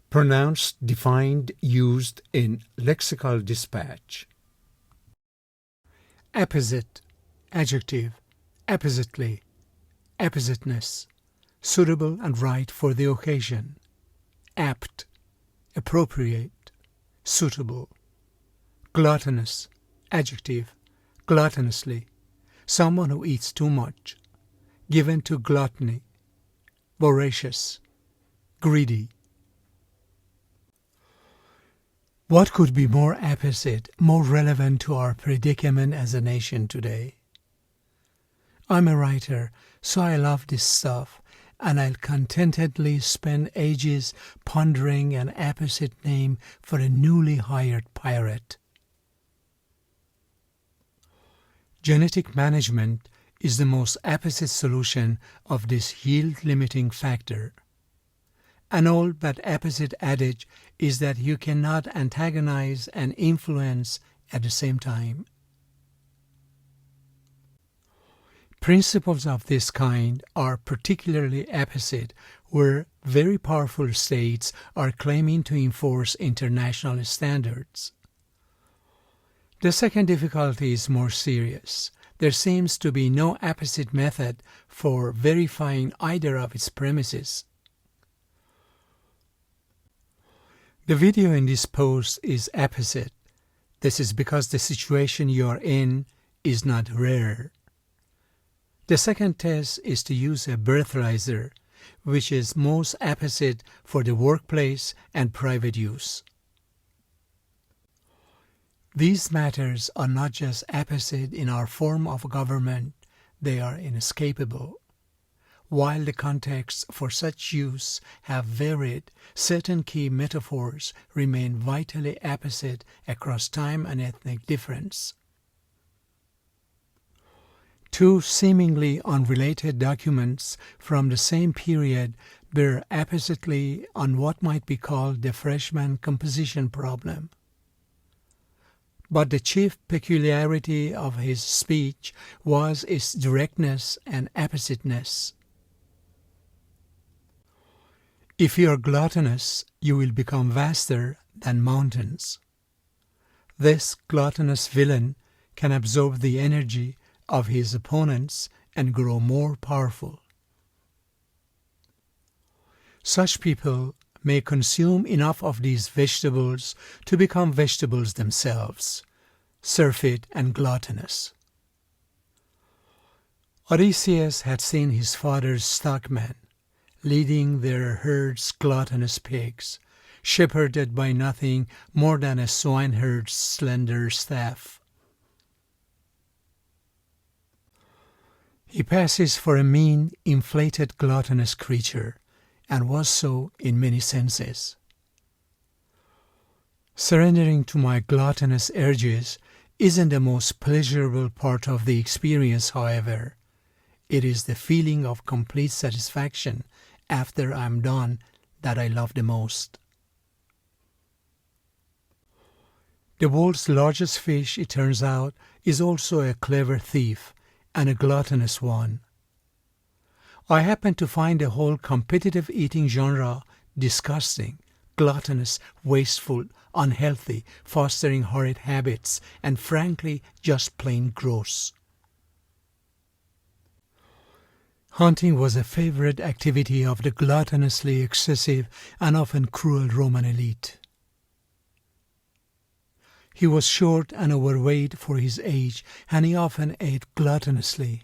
Pronounced, defined, used in lexical dispatch. Apposite, adjective, appositely, appositeness, suitable and right for the occasion. Apt, appropriate, suitable. Gluttonous, adjective, gluttonously, someone who eats too much. Given to gluttony, voracious, greedy. What could be more apposite, more relevant to our predicament as a nation today? I'm a writer, so I love this stuff, and I'll contentedly spend ages pondering an apposite name for a newly hired pirate. Genetic management is the most apposite solution of this yield-limiting factor. An old but apposite adage is that you cannot antagonize and influence at the same time. Principles of this kind are particularly apposite where very powerful states are claiming to enforce international standards. The second difficulty is more serious. There seems to be no apposite method for verifying either of its premises. The video in this post is apposite. This is because the situation you are in is not rare. The second test is to use a birthriser, which is most apposite for the workplace and private use. These matters are not just apposite in our form of government, they are inescapable. While the contexts for such use have varied, certain key metaphors remain vitally apposite across time and ethnic difference. Two seemingly unrelated documents from the same period bear appositely on what might be called the freshman composition problem. But the chief peculiarity of his speech was its directness and appositeness. If you are gluttonous, you will become vaster than mountains. This gluttonous villain can absorb the energy of his opponents and grow more powerful. Such people may consume enough of these vegetables to become vegetables themselves, surfeit and gluttonous. Odysseus had seen his father's stockmen leading their herd's gluttonous pigs, shepherded by nothing more than a swineherd's slender staff. He passes for a mean, inflated, gluttonous creature, and was so in many senses. Surrendering to my gluttonous urges isn't the most pleasurable part of the experience, however. It is the feeling of complete satisfaction after I'm done that I love the most. The world's largest fish, it turns out, is also a clever thief, and a gluttonous one. I happen to find the whole competitive eating genre disgusting, gluttonous, wasteful, unhealthy, fostering horrid habits, and frankly just plain gross. Hunting was a favorite activity of the gluttonously excessive and often cruel Roman elite. He was short and overweight for his age, and he often ate gluttonously.